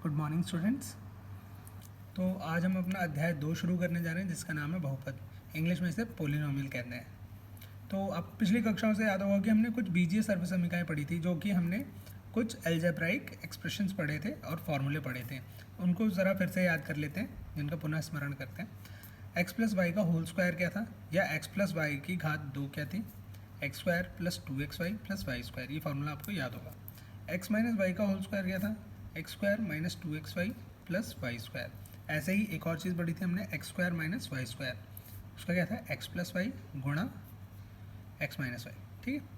Good morning students. तो आज हम अपना अध्याय 2 शुरू करने जा रहे हैं जिसका नाम है बहुपद। इंग्लिश में इसे पोलिनोमियल कहते हैं। तो अब पिछली कक्षाओं से याद होगा कि हमने कुछ बीजीय सर्वसमीकाएं पढ़ी थी, जो कि हमने कुछ एल्जेब्राइक एक्सप्रेशंस पढ़े थे और फॉर्मूले पढ़े थे। उनको ज़रा फिर से याद कर लेते हैं, जिनका पुनः स्मरण करते हैं। एक्स प्लस वाई का होल स्क्वायर क्या था, या एक्स प्लस वाई की घात 2 क्या थी। X square plus 2xy plus y square, ये फार्मूला आपको याद होगा। एक्स माइनस वाई का होल स्क्वायर क्या था, x square minus 2xy plus y square. ऐसे ही एक और चीज़ पढ़ी थी हमने, x square minus y square, उसका क्या था, एक्स प्लस वाई गुणा एक्स माइनस वाई। ठीक है,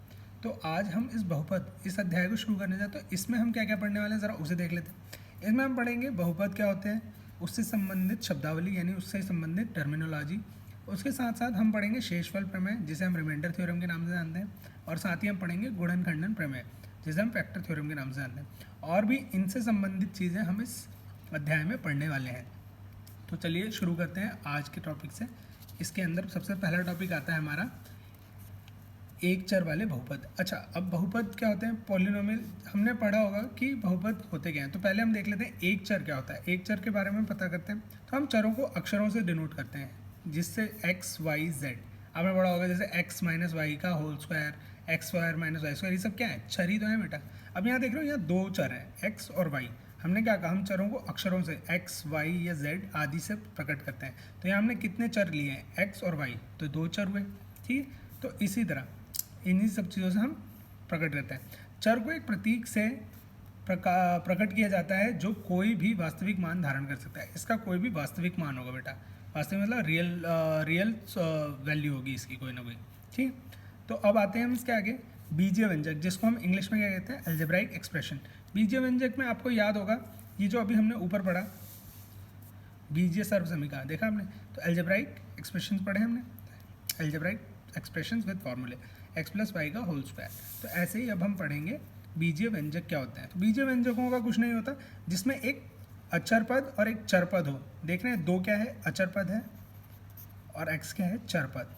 तो आज हम इस बहुपद इस अध्याय को शुरू करने जाए, तो इसमें हम क्या क्या पढ़ने वाले हैं ज़रा उसे देख लेते हैं। इसमें हम पढ़ेंगे बहुपद क्या होते हैं, उससे संबंधित शब्दावली यानी उससे संबंधित टर्मिनोलॉजी। उसके साथ साथ हम पढ़ेंगे शेषफल प्रमेय, जिसे हम रिमाइंडर थ्योरम के नाम से जानते हैं, और साथ ही हम पढ़ेंगे गुणन खंडन प्रमेय, जिसे हम फैक्टर थ्योरम के नाम से जानते हैं। और भी इनसे संबंधित चीज़ें हम इस अध्याय में पढ़ने वाले हैं। तो चलिए शुरू करते हैं आज के टॉपिक से। इसके अंदर सबसे पहला टॉपिक आता है हमारा एक चर वाले बहुपद। अच्छा, अब बहुपद क्या होते हैं, पॉलिनोमियल हमने पढ़ा होगा कि बहुपद होते क्या हैं। तो पहले हम देख लेते हैं एक चर क्या होता है। एक चर के बारे में पता करते हैं। तो हम चरों को अक्षरों से डिनोट करते हैं, जिससे एक्स वाई जेड आपने पढ़ा होगा, जैसे एक्स माइनस वाई का whole square, x square minus y square, ये सब क्या है, चर ही तो है बेटा। अब यहाँ देख रहे हो, यहाँ दो चर हैं, एक्स और वाई। हमने क्या कहा, हम चरों को अक्षरों से एक्स वाई या जेड आदि से प्रकट करते हैं। तो यहाँ हमने कितने चर लिए हैं, एक्स और वाई, तो दो चर हुए। ठीक है, तो इसी तरह इन्हीं सब चीज़ों से हम प्रकट करते हैं। चर को एक प्रतीक से प्रकट किया जाता है जो कोई भी वास्तविक मान धारण कर सकता है। इसका कोई भी वास्तविक मान होगा बेटा, वास्तविक मतलब रियल वैल्यू होगी इसकी कोई ना कोई। ठीक, तो अब आते हैं हम इसके आगे बीजीय व्यंजक, जिसको हम इंग्लिश में क्या कहते हैं, एल्जेब्राइक एक्सप्रेशन। बीजीय व्यंजक में आपको याद होगा, ये जो अभी हमने ऊपर पढ़ा बीजीय सर्वसमीका देखा हमने, तो एल्जेब्राइक एक्सप्रेशन पढ़े हमने, एल्जेब्राइक एक्सप्रेशंस विद फॉर्मूले, एक्स प्लस वाई का होल स्क्वायर। तो ऐसे ही अब हम पढ़ेंगे बीजीय व्यंजक क्या होते हैं। तो बीजीय व्यंजकों का कुछ नहीं होता, जिसमें एक अचर पद और एक चर पद हो। देख रहे हैं, दो क्या है, अचर पद है, और एक्स क्या है, चर पद।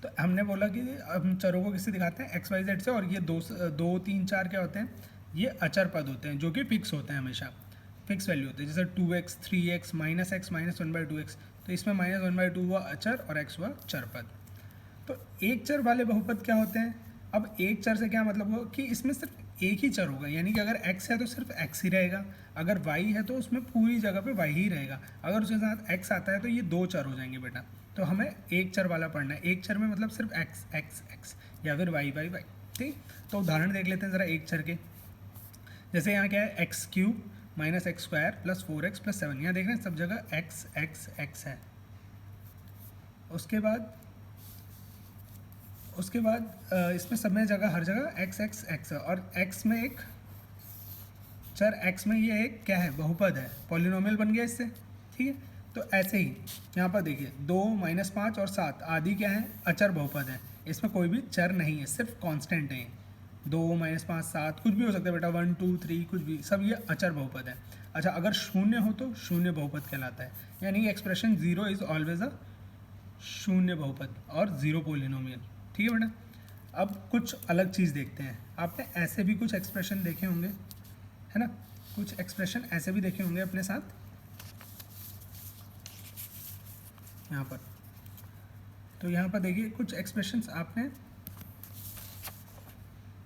तो हमने बोला कि हम चरों को किससे दिखाते हैं, एक्स वाई जेड से, और ये दो तीन चार क्या होते हैं, ये अचर पद होते हैं, जो कि फिक्स होते हैं, हमेशा फिक्स वैल्यू होते हैं। जैसे 2x 3x minus x minus 1/2x, तो इसमें माइनस 1/2 हुआ अचर और x हुआ चर पद। तो एक चर वाले बहुपद क्या होते हैं। अब एक चर से क्या मतलब हो कि इसमें सिर्फ एक ही चर होगा, यानी कि अगर x है तो सिर्फ x ही रहेगा, अगर y है तो उसमें पूरी जगह पे y ही रहेगा, अगर उसके साथ x आता है तो ये दो चर हो जाएंगे बेटा। तो हमें एक चर वाला पढ़ना है। एक चर में मतलब सिर्फ x x x या फिर y y y। ठीक, तो उदाहरण देख लेते हैं ज़रा एक चर के। जैसे यहाँ क्या है, x cube minus x square plus 4x plus 7। यहाँ देख रहे हैं सब जगह x x x है। उसके बाद इसमें सब में जगह हर जगह x x x है, और x में एक चर x में ये एक क्या है, बहुपद है, पॉलिनोमियल बन गया इससे। ठीक है, तो ऐसे ही यहाँ पर देखिए 2 -5 और 7 आदि क्या है, अचर बहुपद है। इसमें कोई भी चर नहीं है, सिर्फ कांस्टेंट है। 2 -5 7 कुछ भी हो सकता है बेटा, 1 2 3 कुछ भी, सब ये अचर बहुपद है। अच्छा, अगर शून्य हो तो शून्य बहुपद कहलाता है, यानी एक्सप्रेशन 0 इज ऑलवेज अ शून्य बहुपद और 0 पोलिनोमियल। ठीक है बेटा, अब कुछ अलग चीज़ देखते हैं। आपने ऐसे भी कुछ एक्सप्रेशन देखे होंगे, है ना, कुछ एक्सप्रेशन ऐसे भी देखे होंगे अपने साथ यहाँ पर। तो यहाँ पर देखिए कुछ एक्सप्रेशंस आपने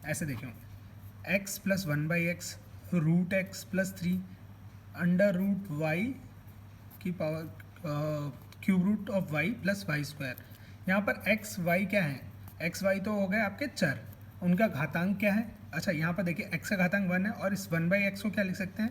ऐसे देखे होंगे, x plus 1/x root x plus 3 under root y की power cube root of y plus y square. यहाँ पर एक्स वाई क्या है, एक्स वाई तो हो गए आपके चर, उनका घातांक क्या है। अच्छा, यहाँ पर देखिए x का घातांक 1 है, और इस 1/x को क्या लिख सकते हैं,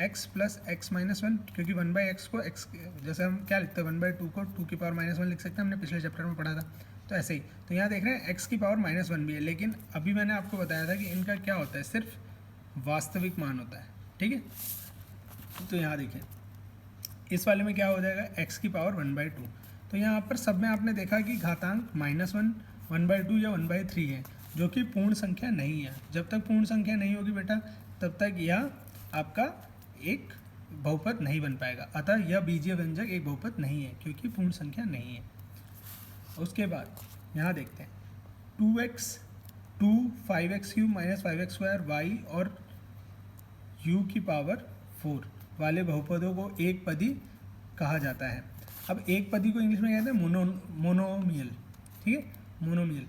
x प्लस x माइनस 1, क्योंकि 1/x को x जैसे हम क्या लिखते हैं, 1/2 को 2 की पावर -1 लिख सकते हैं, हमने पिछले चैप्टर में पढ़ा था। तो ऐसे ही, तो यहाँ देख रहे हैं x की पावर -1 भी है, लेकिन अभी मैंने आपको बताया था कि इनका क्या होता है, सिर्फ वास्तविक मान होता है। ठीक है, तो यहाँ देखिए इस वाले में क्या हो जाएगा, x की पावर 1/2। तो यहाँ पर सब में आपने देखा कि घातांक -1 1/2 या 1/3 है, जो कि पूर्ण संख्या नहीं है। जब तक पूर्ण संख्या नहीं होगी बेटा, तब तक यह आपका एक बहुपद नहीं बन पाएगा। अतः यह बीजीय व्यंजक एक बहुपद नहीं है, क्योंकि पूर्ण संख्या नहीं है। उसके बाद यहाँ देखते हैं 2x 2 5x cube minus 5x square y और u की पावर 4 वाले बहुपदों को एक पदी कहा जाता है। अब एक पदी को इंग्लिश में कहते हैं मोनोमियल, ठीक है, मोनोमियल।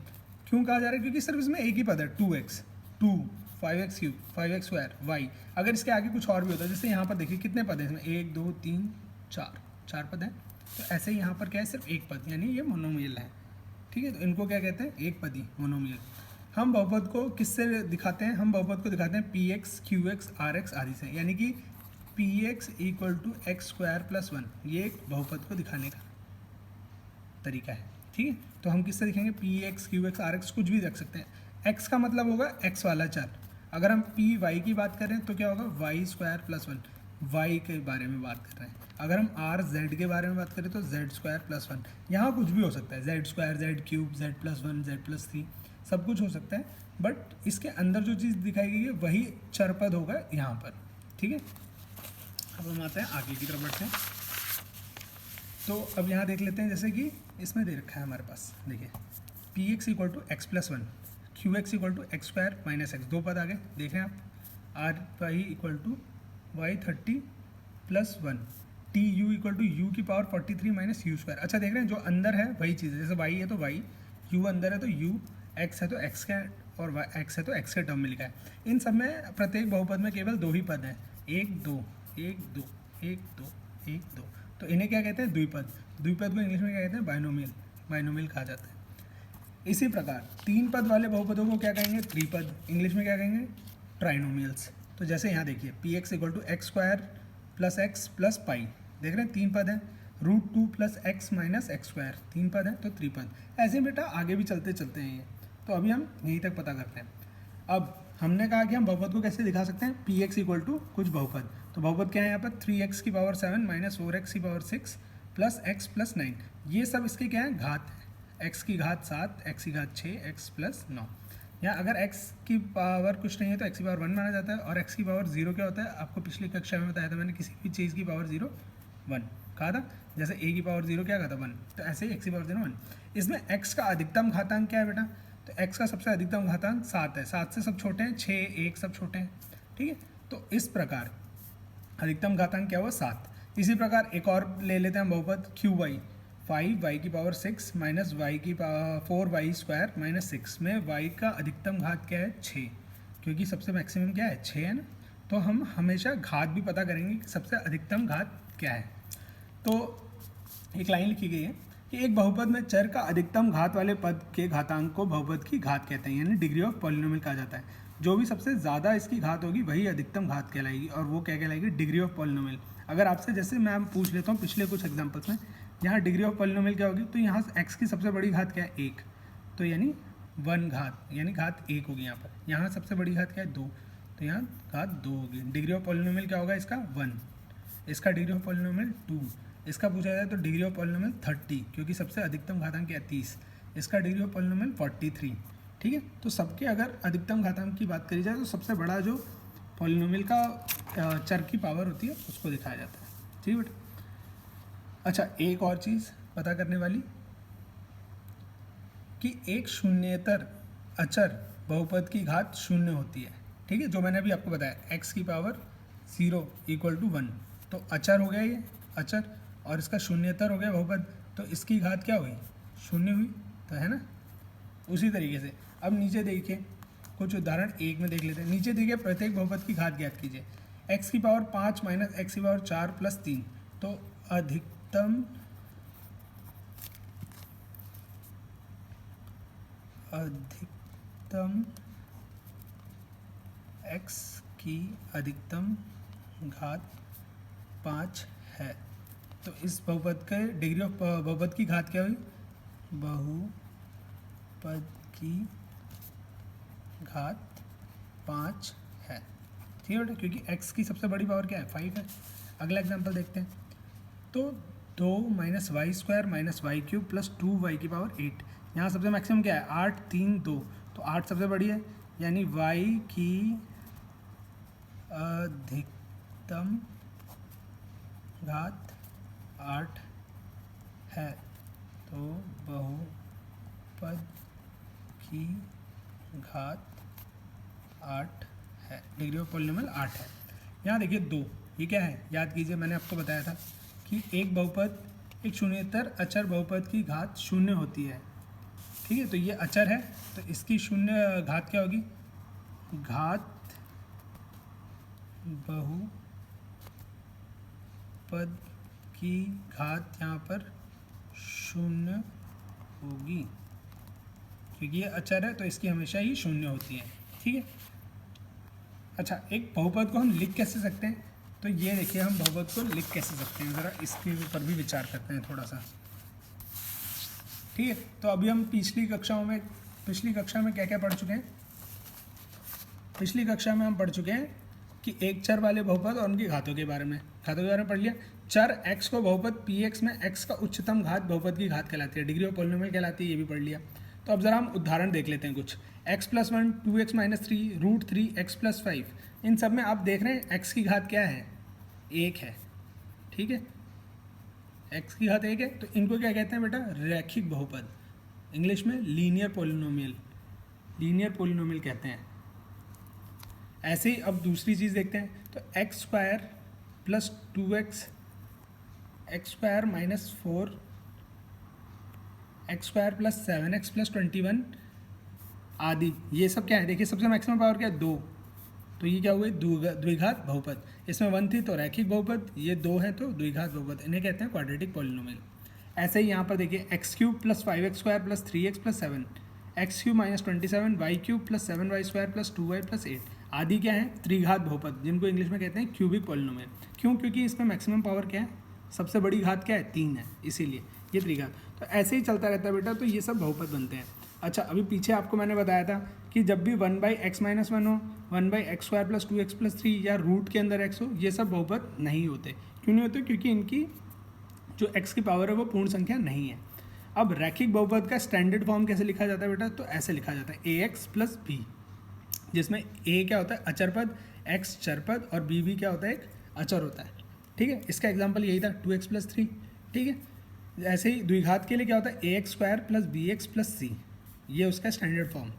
क्यों कहा जा रहा है? क्योंकि सिर्फ इसमें एक ही पद है, 2x, 2, 5x cube, 5x square, y। अगर इसके आगे कुछ और भी होता है, जैसे यहाँ पर देखिए कितने पद हैं इसमें, 1 2 3 4, 4 पद हैं। तो ऐसे ही यहाँ पर क्या है, सिर्फ एक पद, यानी ये मोनोमियल है, ठीक है। तो इनको क्या कहते हैं? एक पदी, मोनोमियल। हम बहुपद को किससे दिखाते हैं? हम बहुपद को दिखाते हैं px, qx, rx आदि से, यानी कि px equal to x square plus 1, ये एक बहुपद को दिखाने का तरीका है, ठीक है। तो हम किससे दिखेंगे? px, qx, rx, कुछ भी रख सकते हैं। x का मतलब होगा x वाला चर। अगर हम पी वाई की बात करें तो क्या होगा? वाई स्क्वायर प्लस 1, वाई के बारे में बात कर रहे हैं। अगर हम आर जेड के बारे में बात करें तो जेड स्क्वायर प्लस 1, यहाँ कुछ भी हो सकता है, Z square, Z cube, Z plus 1, Z plus 3, सब कुछ हो सकता है। बट इसके अंदर जो चीज़ दिखाई गई है वही चरपद होगा यहाँ पर, ठीक है। अब हम आते हैं आगे की तरफ बढ़ते हैं। तो अब यहाँ देख लेते हैं, जैसे कि इसमें दे रखा है हमारे पास, देखिए p x equal to x plus 1, q x equal to x square minus x, दो पद आ गए, देखें आप। R y equal to y 30 plus 1, t u equal to u की पावर 43 माइनस यू स्क्वायर। अच्छा देख रहे हैं, जो अंदर है वही चीज़ है, जैसे वाई है तो वाई, यू अंदर है तो यू, एक्स है तो एक्स का, और एक्स है तो एक्स के टर्म में लिखा है। इन सब में प्रत्येक बहुपद में केवल दो ही पद हैं, 1 2 1 2 1 2 1 2, तो इन्हें क्या कहते हैं? द्विपद। द्विपद को इंग्लिश में क्या कहते हैं? बाइनोमियल, बाइनोमियल कहा जाता है। इसी प्रकार तीन पद वाले बहुपदों को क्या कहेंगे? त्रिपद। इंग्लिश में क्या कहेंगे? ट्राइनोमियल्स। तो जैसे यहाँ देखिए p x equal to x square plus x plus pi, देख रहे हैं तीन पद हैं। Root 2 plus x minus x square, तीन पद हैं तो त्रिपद। ऐसे बेटा आगे भी चलते चलते हैं ये, तो अभी हम यहीं तक पता करते हैं। अब हमने कहा कि हम बहुपद को कैसे दिखा सकते हैं? पी एक्स इक्वल टू कुछ बहुपद। तो बहुपद क्या है यहाँ पर? 3x की पावर 7 माइनस 4x की पावर 6 प्लस एक्स प्लस 9, ये सब इसके क्या है? घात है। x की घात 7, x की घात 6, x प्लस 9। यहाँ अगर x की पावर कुछ नहीं है तो x की पावर 1 माना जाता है, और x की पावर 0 क्या होता है? आपको पिछली कक्षा में बताया था मैंने, किसी भी चीज़ की पावर 0 1 कहा था। जैसे a की पावर 0 क्या कहा था? 1, तो ऐसे ही x की पावर 0 1। इसमें x का अधिकतम घातांक क्या है बेटा? तो x का सबसे अधिकतम घातांक 7 है, 7 से सब छोटे हैं, 6 1 सब छोटे हैं, ठीक है। तो इस प्रकार अधिकतम घातांक क्या हुआ? 7। इसी प्रकार एक और ले लेते हैं हम बहुपद क्यू वाई, 5 वाई की पावर 6 माइनस वाई की पावर 4 वाई स्क्वायर माइनस 6 में वाई का अधिकतम घात क्या है? 6, क्योंकि सबसे मैक्सिमम क्या है? 6 है ना। तो हम हमेशा घात भी पता करेंगे कि सबसे अधिकतम घात क्या है। तो एक लाइन लिखी गई है कि एक बहुपद में चर का अधिकतम घात वाले पद के घातांक को बहुपद की घात कहते हैं, यानी डिग्री ऑफ पॉलिनोमियल कहा जाता है। जो भी सबसे ज़्यादा इसकी घात होगी वही अधिकतम घात कहलाएगी, और वो क्या कहलाएगी? Degree of polynomial. अगर आपसे जैसे मैं पूछ लेता हूँ पिछले कुछ एग्जाम्पल्स में, यहाँ डिग्री ऑफ पॉलिनोमियल क्या होगी? तो यहाँ एक्स की सबसे बड़ी घात क्या है? 1, तो यानी 1 घात, यानी घात 1 होगी यहाँ पर। यहाँ सबसे बड़ी घात क्या है? 2, तो यहाँ घात 2 होगी। डिग्री ऑफ पॉलिनोमियल क्या होगा इसका? 1। इसका डिग्री ऑफ पॉलिनोमियल 2। इसका पूछा जाए तो डिग्री ऑफ पॉलिनोमियल 30, क्योंकि सबसे अधिकतम घातांक क्या है? 30। इसका डिग्री ऑफ पॉलिनोमियल 43, ठीक है। तो सबके अगर अधिकतम घातांक की बात करी जाए तो सबसे बड़ा जो पॉलिनोमियल का चर की पावर होती है उसको दिखाया जाता है, ठीक है बेटा। अच्छा एक और चीज़ पता करने वाली, कि एक शून्येतर अचर बहुपद की घात 0 होती है, ठीक है। जो मैंने अभी आपको बताया x की पावर 0 इक्वल टू 1, तो अचर हो गया ये अचर, और इसका शून्येतर हो गया बहुपद, तो इसकी घात क्या हुई? 0 हुई, तो है ना। उसी तरीके से अब नीचे देखिए कुछ उदाहरण एक में देख लेते हैं। नीचे देखिए प्रत्येक बहुपद की घात ज्ञात कीजिए। x की पावर 5 माइनस एक्स की पावर 4 प्लस 3, तो अधिकतम x की अधिकतम घात 5 है, तो इस बहुपद के डिग्री ऑफ बहुपद की घात क्या हुई? बहुपद की घात 5 है, ठीक है बेटा, क्योंकि x की सबसे बड़ी पावर क्या है? 5 है। अगला एग्जांपल देखते हैं। तो 2 minus y square minus y cube plus 2 y की पावर 8, यहाँ सबसे मैक्सिमम क्या है? 8 3 2, तो 8 सबसे बड़ी है, यानी y की अधिकतम घात 8 है, तो बहुपद की घात 8 है, डिग्री ऑफ पॉलिनोमियल 8 है। यहाँ देखिए 2, ये क्या है, याद कीजिए मैंने आपको बताया था कि एक बहुपद, एक शून्येतर अचर बहुपद की घात शून्य होती है। ठीक है, तो ये अचर है तो इसकी शून्य घात क्या होगी, घात बहुपद की घात यहाँ पर शून्य होगी, क्योंकि ये अचर है तो इसकी हमेशा ही शून्य होती है। ठीक है, अच्छा एक बहुपद को हम लिख कैसे सकते हैं, तो ये देखिए हम बहुपद को लिख कैसे सकते हैं, ज़रा इसके ऊपर भी विचार करते हैं थोड़ा सा। ठीक है, तो अभी हम पिछली कक्षा में क्या क्या पढ़ चुके हैं। पिछली कक्षा में हम पढ़ चुके हैं कि एक चर वाले बहुपद और उनकी घातों के बारे में पढ़ लिया। चर x को बहुपद px में x का उच्चतम घात बहुपद की घात कहलाती है, डिग्री ऑफ पॉलिनोमियल कहलाती है, ये भी पढ़ लिया। तो अब ज़रा हम उदाहरण देख लेते हैं कुछ। x+1 2x - 3 √3 x+5, इन सब में आप देख रहे हैं x की घात क्या है, 1 है। ठीक है, x की घात 1 है, तो इनको क्या कहते हैं बेटा, रैखिक बहुपद, इंग्लिश में लीनियर पोलिनोमियल कहते हैं। ऐसे ही अब दूसरी चीज़ देखते हैं, तो x² + 2x x² - 4 x² + 7x + 21 आदि, ये सब क्या है, देखिए सबसे मैक्सिमम पावर क्या है, 2, तो ये क्या हुए, द्विघात बहुपद। इसमें 1 थी तो रैखिक बहुपद, ये 2 है तो द्विघात बहुपद, इन्हें कहते हैं क्वाड्रेटिक पॉलिनोमियल। ऐसे ही यहाँ पर देखिए x³ + 5x² + 3x + 7 x³ - 27 y³ + 7y² + 2y + 8 आदि क्या है, त्रिघात बहुपद, जिनको इंग्लिश में कहते हैं क्यूबिक पॉलिनोमियल। क्यों, क्योंकि इसमें मैक्सिमम पावर क्या है, सबसे बड़ी घात क्या है, 3 है, इसीलिए ये त्रिघात। तो ऐसे ही चलता रहता है बेटा, तो ये सब बहुपद बनते हैं। अच्छा, अभी पीछे आपको मैंने बताया था कि जब भी 1/x - 1 हो, 1/x² + 2x + 3 या रूट के अंदर x हो, ये सब बहुपद नहीं होते। क्यों नहीं होते, क्योंकि इनकी जो x की पावर है वो पूर्ण संख्या नहीं है। अब रैखिक बहुपद का स्टैंडर्ड फॉर्म कैसे लिखा जाता है बेटा, तो ऐसे लिखा जाता है ax + b, जिसमें a क्या होता है, अचर पद, x चरपद और b भी क्या होता है, एक अचर होता है। ठीक है, इसका एग्जाम्पल यही था 2x + 3। ठीक है, ऐसे ही द्विघात के लिए क्या होता है, ax² + bx + c, ये उसका स्टैंडर्ड फॉर्म।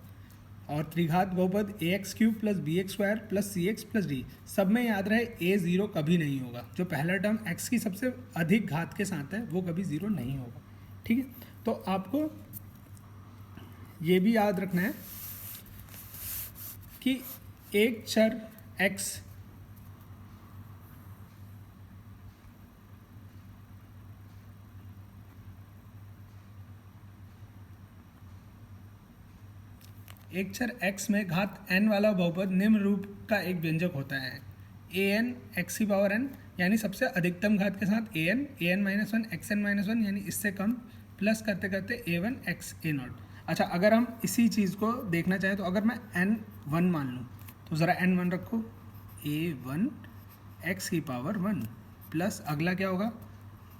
और त्रिघात बहुपद ax³ + bx² + cx + d, सब में याद रहे a0 कभी नहीं होगा, जो पहला टर्म x की सबसे अधिक घात के साथ है वो कभी 0 नहीं होगा। ठीक है, तो आपको ये भी याद रखना है कि एक चर x में घात n वाला बहुपद निम्न रूप का एक व्यंजक होता है, an x⁴n, यानी सबसे अधिकतम घात के साथ an -1 xn - 1, यानी इससे कम, प्लस करते करते a1 x a0। अच्छा, अगर हम इसी चीज़ को देखना चाहें तो अगर मैं n1 मान लूँ, तो ज़रा n1 रखो, a1 x⁴1 प्लस अगला क्या होगा,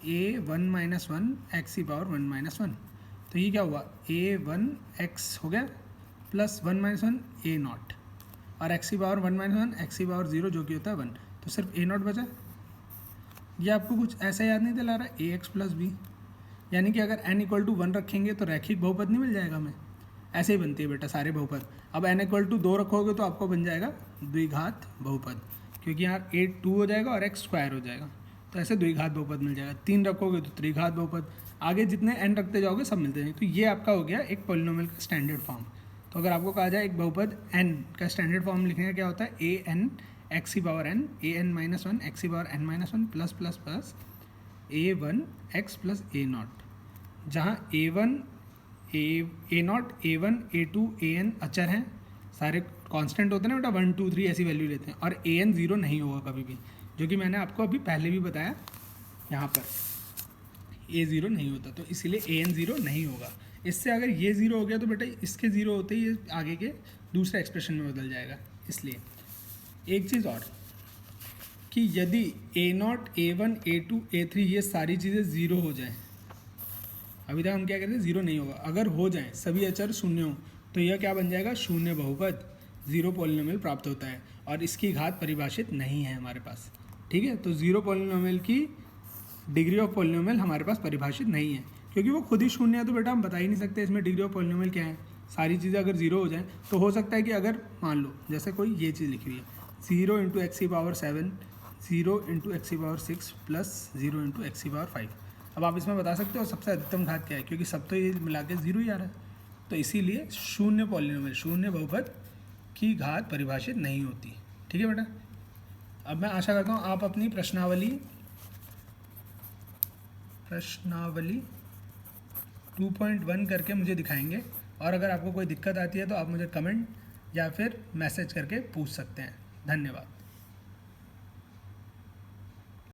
a1 - 1 x⁴1 - 1, तो ये क्या हुआ, a1 x हो गया प्लस 1 - 1 a0 और x⁴1 - 1 x⁴0 जो कि होता है 1, तो सिर्फ a0 बचा। ये आपको कुछ ऐसा याद नहीं दिला रहा है, ax + b, यानी कि अगर n = 1 रखेंगे तो रैखिक बहुपद नहीं मिल जाएगा हमें। ऐसे ही बनती है बेटा सारे बहुपद। अब n = 2 रखोगे तो आपको बन जाएगा द्विघात बहुपद, क्योंकि यहाँ a 2 हो जाएगा और x² हो जाएगा, तो ऐसे द्विघात बहुपद मिल जाएगा। 3 रखोगे तो त्रिघात बहुपद, आगे जितने n रखते जाओगे सब मिलते हैं। तो ये आपका हो गया एक पॉलिनोमियल का स्टैंडर्ड फॉर्म। तो अगर आपको कहा जाए एक बहुपद n का स्टैंडर्ड फॉर्म लिखने का क्या होता है, an x⁴n an - 1 x⁴n - 1 plus plus plus a1 x + a0, जहाँ a1 a0 a1 a2 an अचर हैं, सारे कांस्टेंट होते हैं ना बेटा, 1 2 3 ऐसी वैल्यू लेते हैं, और an 0 नहीं होगा कभी भी, जो कि मैंने आपको अभी पहले भी बताया, यहाँ पर a0 नहीं होता, तो इसीलिए an 0 नहीं होगा। इससे अगर ये 0 हो गया तो बेटा इसके 0 होते ही ये आगे के दूसरे एक्सप्रेशन में बदल जाएगा। इसलिए एक चीज़ और कि यदि a0 a1 a2 a3 ये सारी चीज़ें 0 हो जाएं, अभी तक हम क्या कहते हैं 0 नहीं होगा, अगर हो जाएं सभी अचर शून्य हो तो यह क्या बन जाएगा, शून्य बहुपद, 0 पॉलिनोमियल प्राप्त होता है, और इसकी घात परिभाषित नहीं है हमारे पास। ठीक है, तो 0 पॉलिनोमियल की डिग्री ऑफ पॉलिनोमियल हमारे पास परिभाषित नहीं है, क्योंकि वो खुद ही शून्य है, तो बेटा हम बता ही नहीं सकते इसमें डिग्री ऑफ पॉलिनोमियल क्या है। सारी चीज़ें अगर 0 हो जाए तो हो सकता है कि अगर मान लो जैसे कोई ये चीज़ लिखी हुई है, 0 इंटू एक्स की पावर 7, 0 इंटू एक्स की पावर 6 प्लस 0 इंटू एक्स की पावर 5। अब आप इसमें बता सकते हो सबसे अधिकतम घात क्या है, क्योंकि सब तो ये मिला के 0 ही आ रहा है, तो इसीलिए शून्य पॉलिनोमियल, शून्य बहुपद की घात परिभाषित नहीं होती। ठीक है बेटा। अब मैं आशा करता हूँ आप अपनी प्रश्नावली 2.1 करके मुझे दिखाएंगे, और अगर आपको कोई दिक्कत आती है तो आप मुझे कमेंट या फिर मैसेज करके पूछ सकते हैं। धन्यवाद।